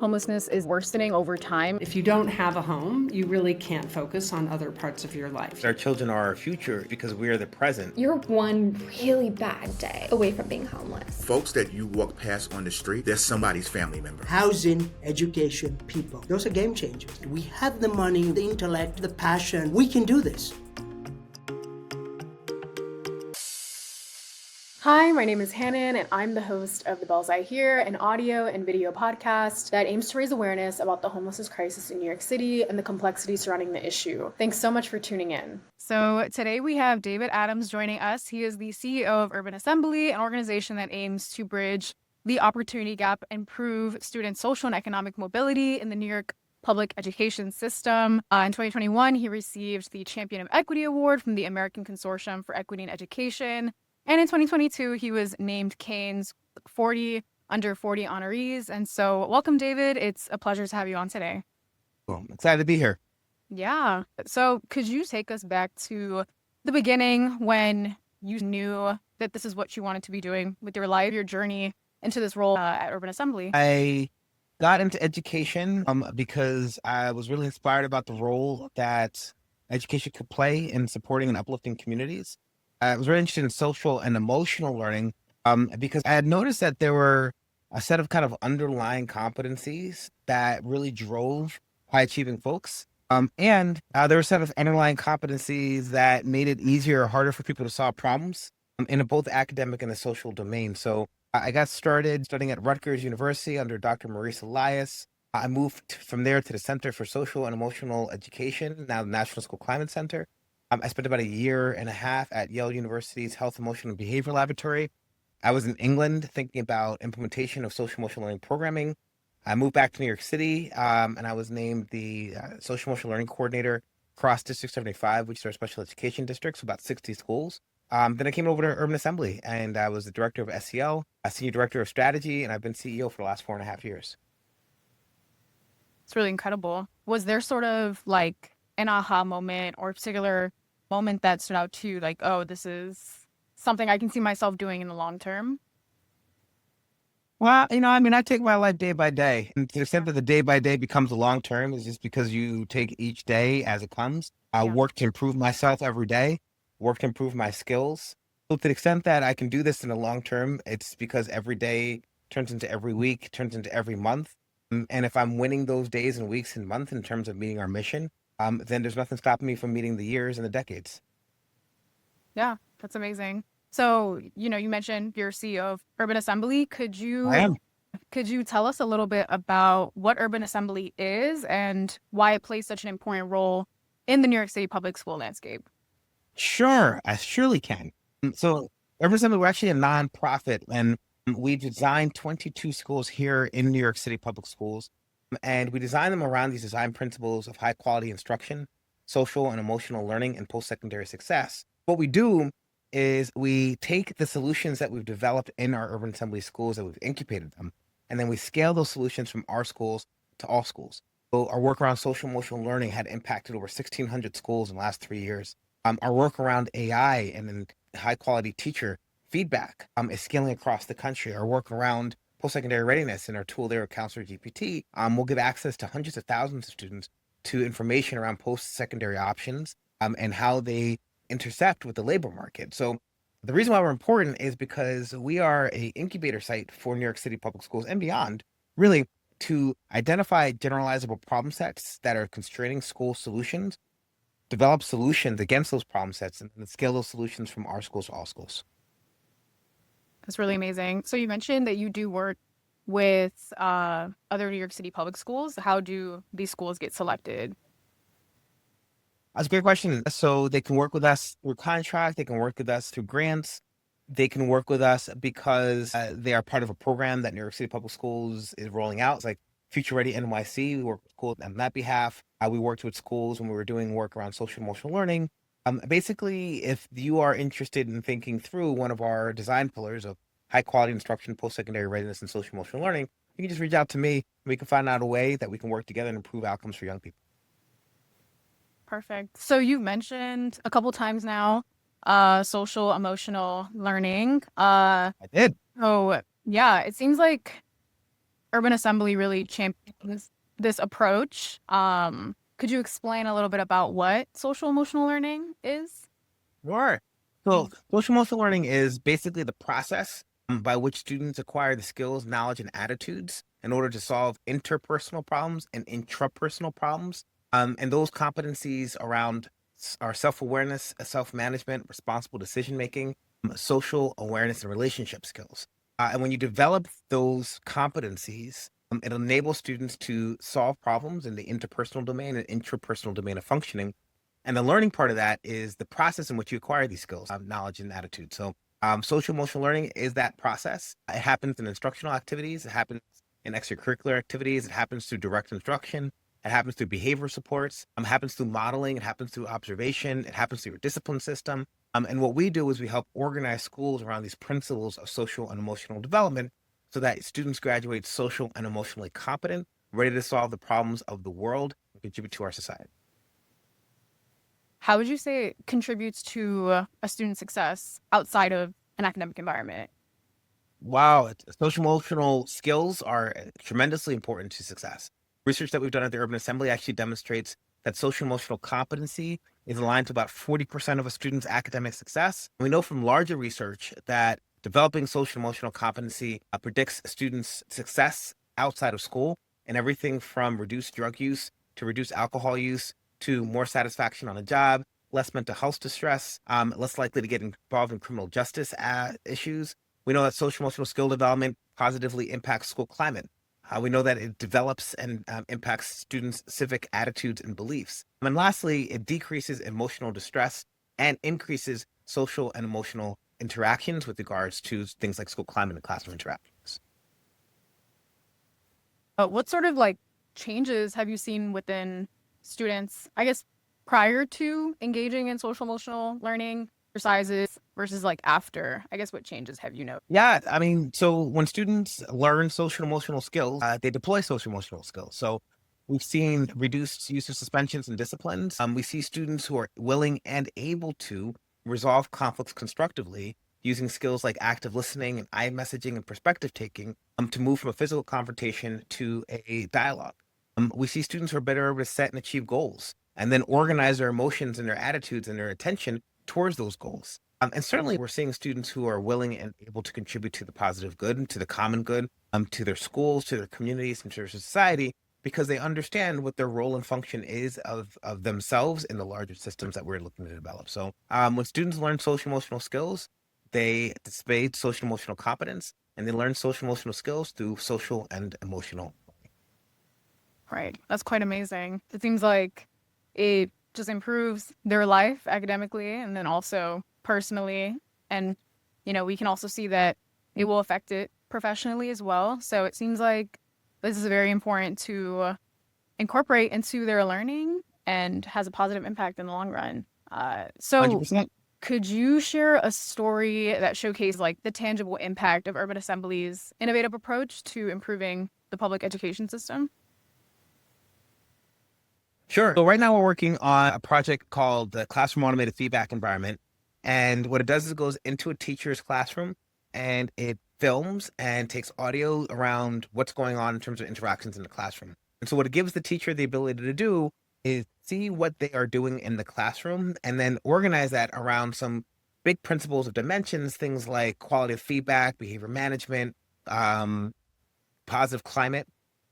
Homelessness is worsening over time. If you don't have a home, you really can't focus on other parts of your life. Our children are our future because we are the present. You're one really bad day away from being homeless. Folks that you walk past on the street, they're somebody's family member. Housing, education, people. Those are game changers. We have the money, the intellect, the passion. We can do this. Hi, my name is Hannon, and I'm the host of The Bells I Hear, an audio and video podcast that aims to raise awareness about the homelessness crisis in New York City and the complexity surrounding the issue. Thanks so much for tuning in. So today we have David Adams joining us. He is the CEO of Urban Assembly, an organization that aims to bridge the opportunity gap and improve student social and economic mobility in the New York public education system. In 2021, he received the Champion of Equity Award from the American Consortium for Equity in Education. And in 2022, he was named Kane's 40 under 40 honorees. And so welcome, David. It's a pleasure to have you on today. Well, I'm excited to be here. Yeah. So could you take us back to the beginning when you knew that this is what you wanted to be doing with your life, your journey into this role at Urban Assembly? I got into education because I was really inspired about the role that education could play in supporting and uplifting communities. I was really interested in social and emotional learning because I had noticed that there were a set of kind of underlying competencies that really drove high achieving folks. And there were a set of underlying competencies that made it easier or harder for people to solve problems in both the academic and the social domain. So I got started studying at Rutgers University under Dr. Maurice Elias. I moved from there to the Center for Social and Emotional Education, now the National School Climate Center. I spent about a year and a half at Yale University's Health, Emotional, and Behavior Laboratory. I was in England thinking about implementation of social emotional learning programming. I moved back to New York City, and I was named the social emotional learning coordinator across District 75, which is our special education district, so about 60 schools. Then I came over to Urban Assembly, and I was the director of SEL, a senior director of strategy, and I've been CEO for the last 4.5 years. It's really incredible. Was there sort of like an aha moment or a particular moment that stood out to you, like, oh, this is something I can see myself doing in the long term? Well, I take my life day by day. And to the extent that the day by day becomes a long term is just because you take each day as it comes. I work to improve myself every day, work to improve my skills. So to the extent that I can do this in the long term, it's because every day turns into every week, turns into every month. And if I'm winning those days and weeks and months in terms of meeting our mission, then there's nothing stopping me from meeting the years and the decades. Yeah, that's amazing. So, you mentioned you're CEO of Urban Assembly. I am. Could you tell us a little bit about what Urban Assembly is and why it plays such an important role in the New York City public school landscape? Sure, I surely can. So Urban Assembly, we're actually a nonprofit, and we designed 22 schools here in New York City public schools. And we design them around these design principles of high quality instruction, social and emotional learning, and post-secondary success. What we do is we take the solutions that we've developed in our Urban Assembly schools, that we've incubated them, and then we scale those solutions from our schools to all schools. So our work around social emotional learning had impacted over 1,600 schools in the last 3 years. Our work around AI and then high quality teacher feedback is scaling across the country. Our work around post-secondary readiness and our tool there, Counselor GPT, will give access to hundreds of thousands of students to information around post-secondary options and how they intersect with the labor market. So the reason why we're important is because we are an incubator site for New York City public schools and beyond, really to identify generalizable problem sets that are constraining school solutions, develop solutions against those problem sets, and then scale those solutions from our schools to all schools. That's really amazing. So you mentioned that you do work with other New York City public schools. How do these schools get selected? That's a great question. So they can work with us through contract. They can work with us through grants. They can work with us because they are part of a program that New York City Public Schools is rolling out. It's like Future Ready NYC. We work with schools on that behalf. We worked with schools when we were doing work around social emotional learning. Basically, if you are interested in thinking through one of our design pillars of high quality instruction, post-secondary readiness, and social emotional learning, you can just reach out to me. We can find out a way that we can work together and improve outcomes for young people. Perfect. So you've mentioned a couple times now social emotional learning. I did. Oh, yeah, it seems like Urban Assembly really champions this approach. Could you explain a little bit about what social emotional learning is? Sure. So social emotional learning is basically the process by which students acquire the skills, knowledge, and attitudes in order to solve interpersonal problems and intrapersonal problems. And those competencies around are self-awareness, self-management, responsible decision-making, social awareness, and relationship skills. And when you develop those competencies, it enables students to solve problems in the interpersonal domain and intrapersonal domain of functioning. And the learning part of that is the process in which you acquire these skills, knowledge, and attitude. So, social emotional learning is that process. It happens in instructional activities, it happens in extracurricular activities, it happens through direct instruction, it happens through behavior supports, it happens through modeling, it happens through observation, it happens through your discipline system. And what we do is we help organize schools around these principles of social and emotional development so that students graduate social and emotionally competent, ready to solve the problems of the world and contribute to our society. How would you say it contributes to a student's success outside of an academic environment? Wow, social emotional skills are tremendously important to success. Research that we've done at the Urban Assembly actually demonstrates that social emotional competency is aligned to about 40% of a student's academic success. We know from larger research that developing social emotional competency predicts students' success outside of school and everything from reduced drug use to reduced alcohol use to more satisfaction on a job, less mental health distress, less likely to get involved in criminal justice issues. We know that social emotional skill development positively impacts school climate. We know that it develops and impacts students' civic attitudes and beliefs. And lastly, it decreases emotional distress and increases social and emotional interactions with regards to things like school climate and classroom interactions. What sort of like changes have you seen within students, I guess, prior to engaging in social emotional learning exercises versus like after? I guess what changes have you noticed? Yeah, I mean, so when students learn social emotional skills, they deploy social emotional skills. So we've seen reduced use of suspensions and disciplines. We see students who are willing and able to resolve conflicts constructively using skills like active listening and eye messaging and perspective taking to move from a physical confrontation to a dialogue. We see students who are better able to set and achieve goals and then organize their emotions and their attitudes and their attention towards those goals. And certainly, we're seeing students who are willing and able to contribute to the positive good and to the common good, to their schools, to their communities, and to their society, because they understand what their role and function is of themselves in the larger systems that we're looking to develop. So, when students learn social emotional skills, they display social emotional competence, and they learn social emotional skills through social and emotional. Right. That's quite amazing. It seems like it just improves their life academically and then also personally. And, we can also see that it will affect it professionally as well. So it seems like this is very important to incorporate into their learning and has a positive impact in the long run. So 100%. could you share a story that showcases like the tangible impact of Urban Assembly's innovative approach to improving the public education system? Sure. So right now we're working on a project called the Classroom Automated Feedback Environment. And what it does is it goes into a teacher's classroom and it films and takes audio around what's going on in terms of interactions in the classroom. And so what it gives the teacher the ability to do is see what they are doing in the classroom and then organize that around some big principles of dimensions, things like quality of feedback, behavior management, positive climate.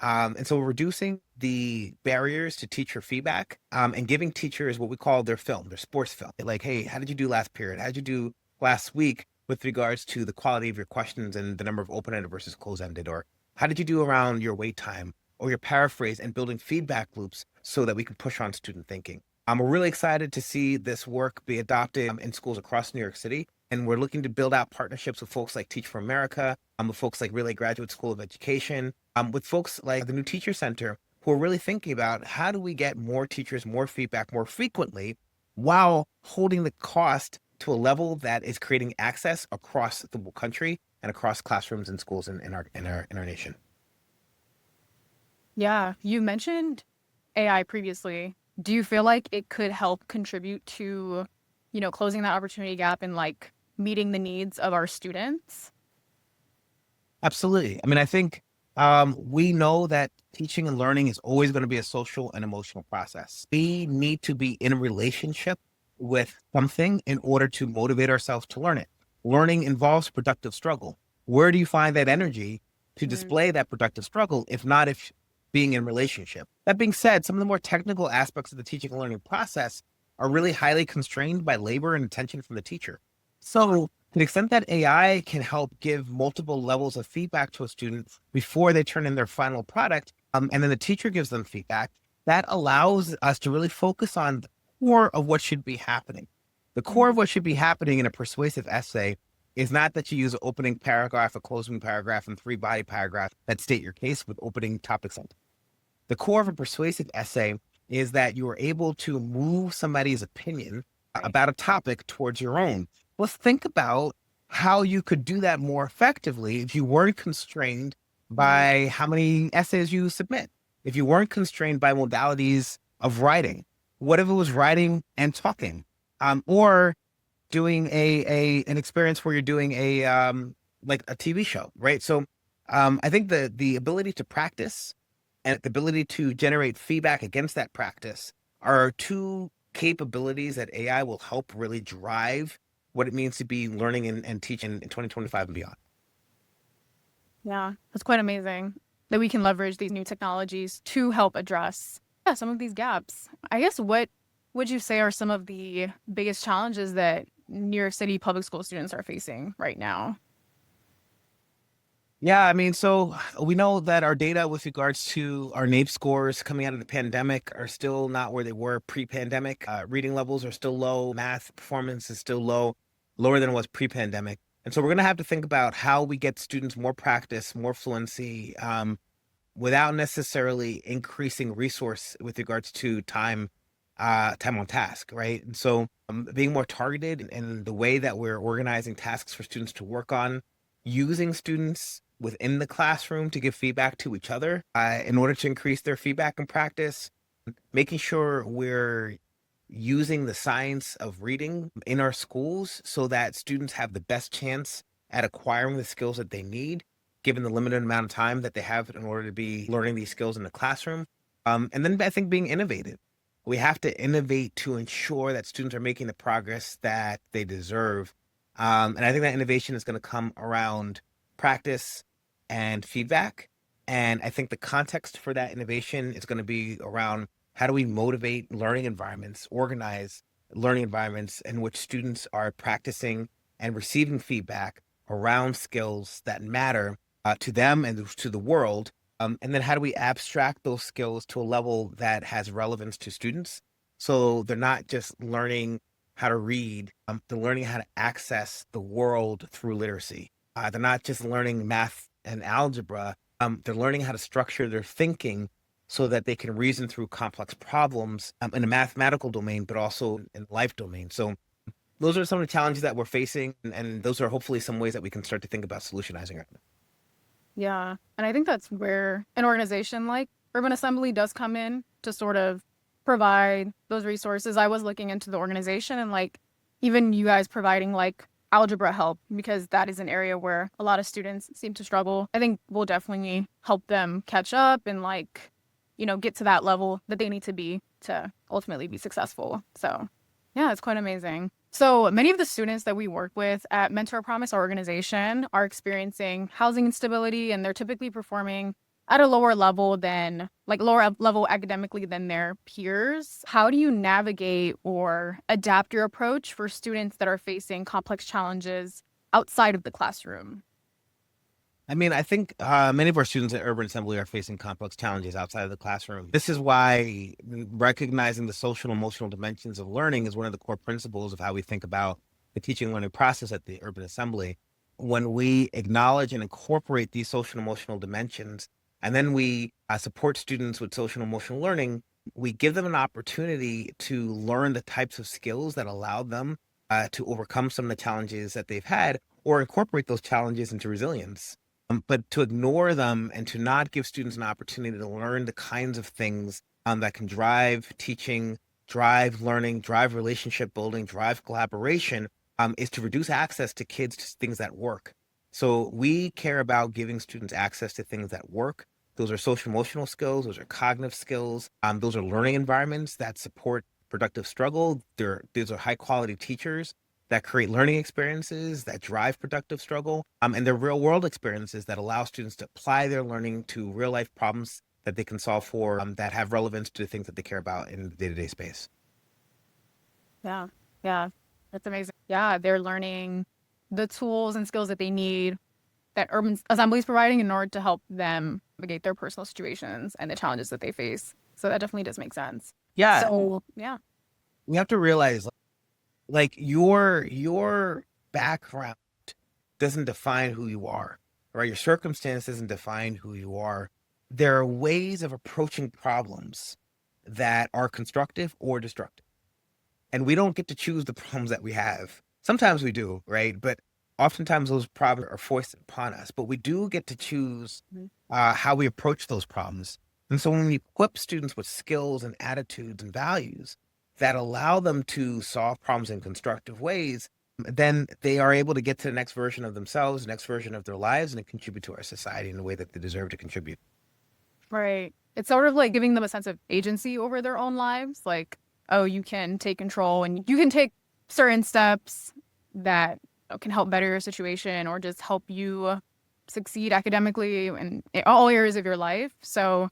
And so we're reducing the barriers to teacher feedback and giving teachers what we call their film, their sports film. Like, hey, how did you do last period? How did you do last week with regards to the quality of your questions and the number of open-ended versus closed-ended? Or how did you do around your wait time or your paraphrase and building feedback loops so that we can push on student thinking? We're really excited to see this work be adopted in schools across New York City. And we're looking to build out partnerships with folks like Teach for America, with folks like Relay Graduate School of Education, with folks like the New Teacher Center, who are really thinking about how do we get more teachers, more feedback more frequently while holding the cost to a level that is creating access across the country and across classrooms and schools in our nation. Yeah, you mentioned AI previously. Do you feel like it could help contribute to, closing that opportunity gap and like meeting the needs of our students? Absolutely. I mean, I think We know that teaching and learning is always going to be a social and emotional process. We need to be in a relationship with something in order to motivate ourselves to learn it. Learning involves productive struggle. Where do you find that energy to display that productive struggle, if not if being in relationship? That being said, some of the more technical aspects of the teaching and learning process are really highly constrained by labor and attention from the teacher. So to the extent that AI can help give multiple levels of feedback to a student before they turn in their final product, and then the teacher gives them feedback, that allows us to really focus on the core of what should be happening. The core of what should be happening in a persuasive essay is not that you use an opening paragraph, a closing paragraph, and 3 body paragraphs that state your case with opening topic sentence. The core of a persuasive essay is that you are able to move somebody's opinion about a topic towards your own. Let's think about how you could do that more effectively if you weren't constrained by how many essays you submit, if you weren't constrained by modalities of writing. What if it was writing and talking, or doing an experience where you're doing like a TV show, right? So I think the ability to practice and the ability to generate feedback against that practice are two capabilities that AI will help really drive what it means to be learning and teaching in 2025 and beyond. Yeah, that's quite amazing that we can leverage these new technologies to help address some of these gaps. I guess what would you say are some of the biggest challenges that New York City public school students are facing right now? Yeah, I mean, so we know that our data with regards to our NAEP scores coming out of the pandemic are still not where they were pre-pandemic. Reading levels are still low. Math performance is still low, lower than it was pre-pandemic. And so we're going to have to think about how we get students more practice, more fluency, without necessarily increasing resource with regards to time on task, right? And so being more targeted in the way that we're organizing tasks for students to work on, using students within the classroom to give feedback to each other in order to increase their feedback and practice, making sure we're using the science of reading in our schools so that students have the best chance at acquiring the skills that they need, given the limited amount of time that they have in order to be learning these skills in the classroom. And then I think being innovative. We have to innovate to ensure that students are making the progress that they deserve. And I think that innovation is going to come around practice and feedback. And I think the context for that innovation is going to be around how do we motivate learning environments, organize learning environments in which students are practicing and receiving feedback around skills that matter to them and to the world. And then how do we abstract those skills to a level that has relevance to students? So they're not just learning how to read, they're learning how to access the world through literacy. They're not just learning math and algebra, they're learning how to structure their thinking so that they can reason through complex problems in a mathematical domain, but also in life domain. So those are some of the challenges that we're facing, and those are hopefully some ways that we can start to think about solutionizing it. Yeah, and I think that's where an organization like Urban Assembly does come in to sort of provide those resources. I was looking into the organization and like even you guys providing like algebra help, because that is an area where a lot of students seem to struggle. I think we'll definitely help them catch up and like, you know, get to that level that they need to be to ultimately be successful. So yeah, it's quite amazing. So many of the students that we work with at Mentor Promise, our organization, are experiencing housing instability, and they're typically performing at a lower level academically than their peers. How do you navigate or adapt your approach for students that are facing complex challenges outside of the classroom? I mean, I think many of our students at Urban Assembly are facing complex challenges outside of the classroom. This is why recognizing the social and emotional dimensions of learning is one of the core principles of how we think about the teaching and learning process at the Urban Assembly. When we acknowledge and incorporate these social and emotional dimensions, and then we support students with social and emotional learning, we give them an opportunity to learn the types of skills that allow them to overcome some of the challenges that they've had, or incorporate those challenges into resilience. But to ignore them and to not give students an opportunity to learn the kinds of things that can drive teaching, drive learning, drive relationship building, drive collaboration, is to reduce access to kids to things that work. So we care about giving students access to things that work. Those are social emotional skills. Those are cognitive skills. Those are learning environments that support productive struggle. These are high quality teachers that create learning experiences that drive productive struggle. And they're real world experiences that allow students to apply their learning to real life problems that they can solve for that have relevance to the things that they care about in the day-to-day space. Yeah. Yeah. That's amazing. Yeah. They're learning the tools and skills that they need that Urban Assembly is providing in order to help them navigate their personal situations and the challenges that they face. So that definitely does make sense. Yeah, So, yeah. we have to realize like your background doesn't define who you are, right? Your circumstance doesn't define who you are. There are ways of approaching problems that are constructive or destructive. And we don't get to choose the problems that we have. Sometimes we do, right? But oftentimes those problems are foisted upon us. But we do get to choose how we approach those problems. And so when we equip students with skills and attitudes and values that allow them to solve problems in constructive ways, then they are able to get to the next version of themselves, the next version of their lives, and contribute to our society in the way that they deserve to contribute. Right. It's sort of like giving them a sense of agency over their own lives. Like, oh, you can take control and you can take certain steps that can help better your situation or just help you succeed academically in all areas of your life. So,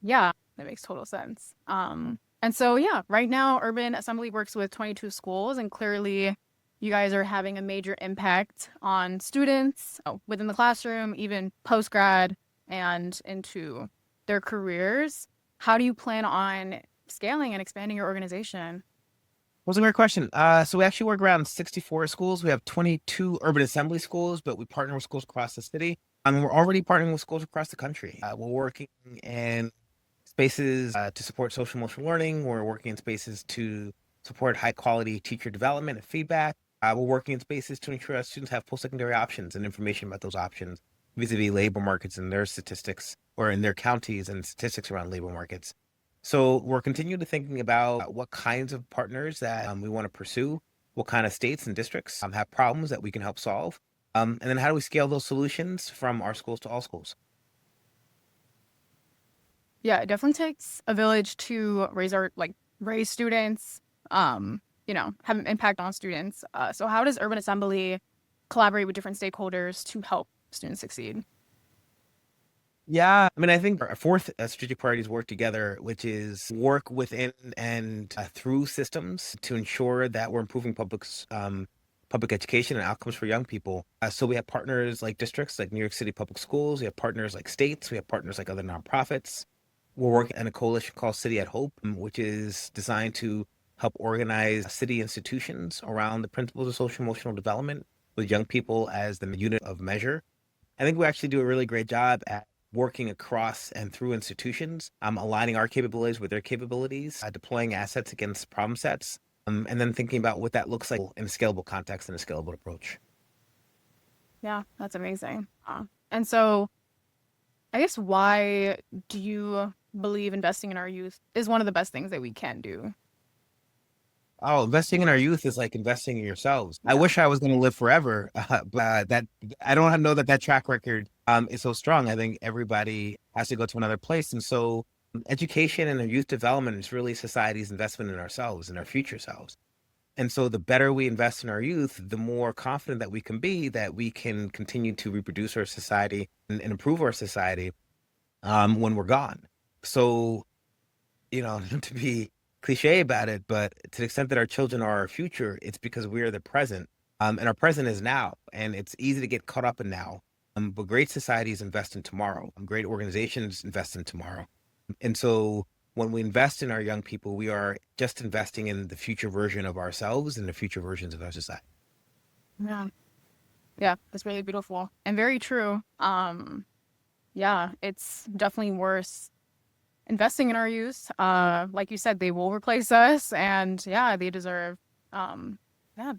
yeah, that makes total sense. And so, yeah, right now, Urban Assembly works with 22 schools, and clearly you guys are having a major impact on students within the classroom, even post-grad and into their careers. How do you plan on scaling and expanding your organization? That's a great question. So we actually work around 64 schools. We have 22 urban assembly schools, but we partner with schools across the city. I mean, we're already partnering with schools across the country. We're working in spaces to support social emotional learning. We're working in spaces to support high quality teacher development and feedback. We're working in spaces to ensure that students have post-secondary options and information about those options vis-a-vis labor markets and their statistics, or in their counties and statistics around labor markets. So we're continuing to thinking about what kinds of partners that we want to pursue, what kind of states and districts have problems that we can help solve, and then how do we scale those solutions from our schools to all schools? Yeah, it definitely takes a village to raise students, have an impact on students. So how does Urban Assembly collaborate with different stakeholders to help students succeed? Yeah, I mean, I think our fourth strategic priority is work together, which is work within and through systems to ensure that we're improving public education and outcomes for young people. So we have partners like districts like New York City Public Schools. We have partners like states. We have partners like other nonprofits. We're working in a coalition called City at Hope, which is designed to help organize city institutions around the principles of social emotional development with young people as the unit of measure. I think we actually do a really great job at working across and through institutions, aligning our capabilities with their capabilities, deploying assets against problem sets, and then thinking about what that looks like in a scalable context and a scalable approach. Yeah, that's amazing. And so I guess, why do you believe investing in our youth is one of the best things that we can do? Oh, investing in our youth is like investing in yourselves. I wish I was going to live forever, but that I don't know that track record is so strong. I think everybody has to go to another place, and so education and youth development is really society's investment in ourselves and our future selves. And so the better we invest in our youth, the more confident that we can be that we can continue to reproduce our society and improve our society when we're gone. So, not to be cliche about it, but to the extent that our children are our future, it's because we are the present. And our present is now. And it's easy to get caught up in now. But great societies invest in tomorrow. Great organizations invest in tomorrow. And so when we invest in our young people, we are just investing in the future version of ourselves and the future versions of our society. Yeah. Yeah, that's really beautiful and very true. Yeah, it's definitely worth investing in our youth. Like you said, they will replace us, and yeah, they deserve the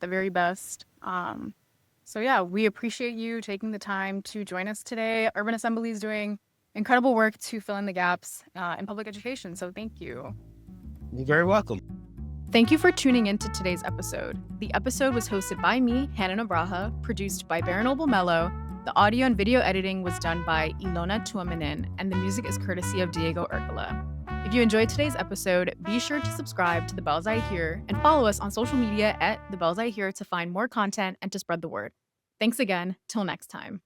very best. So yeah, we appreciate you taking the time to join us today. Urban Assembly is doing incredible work to fill in the gaps in public education, so thank you. You're very welcome. Thank you for tuning in to today's episode. The episode was hosted by me, Hannah Nabraja, produced by Baron Mello. The audio and video editing was done by Ilona Tuominen, and the music is courtesy of Diego Urquela. If you enjoyed today's episode, be sure to subscribe to The Bells I Hear and follow us on social media at The Bells I Hear to find more content and to spread the word. Thanks again. Till next time.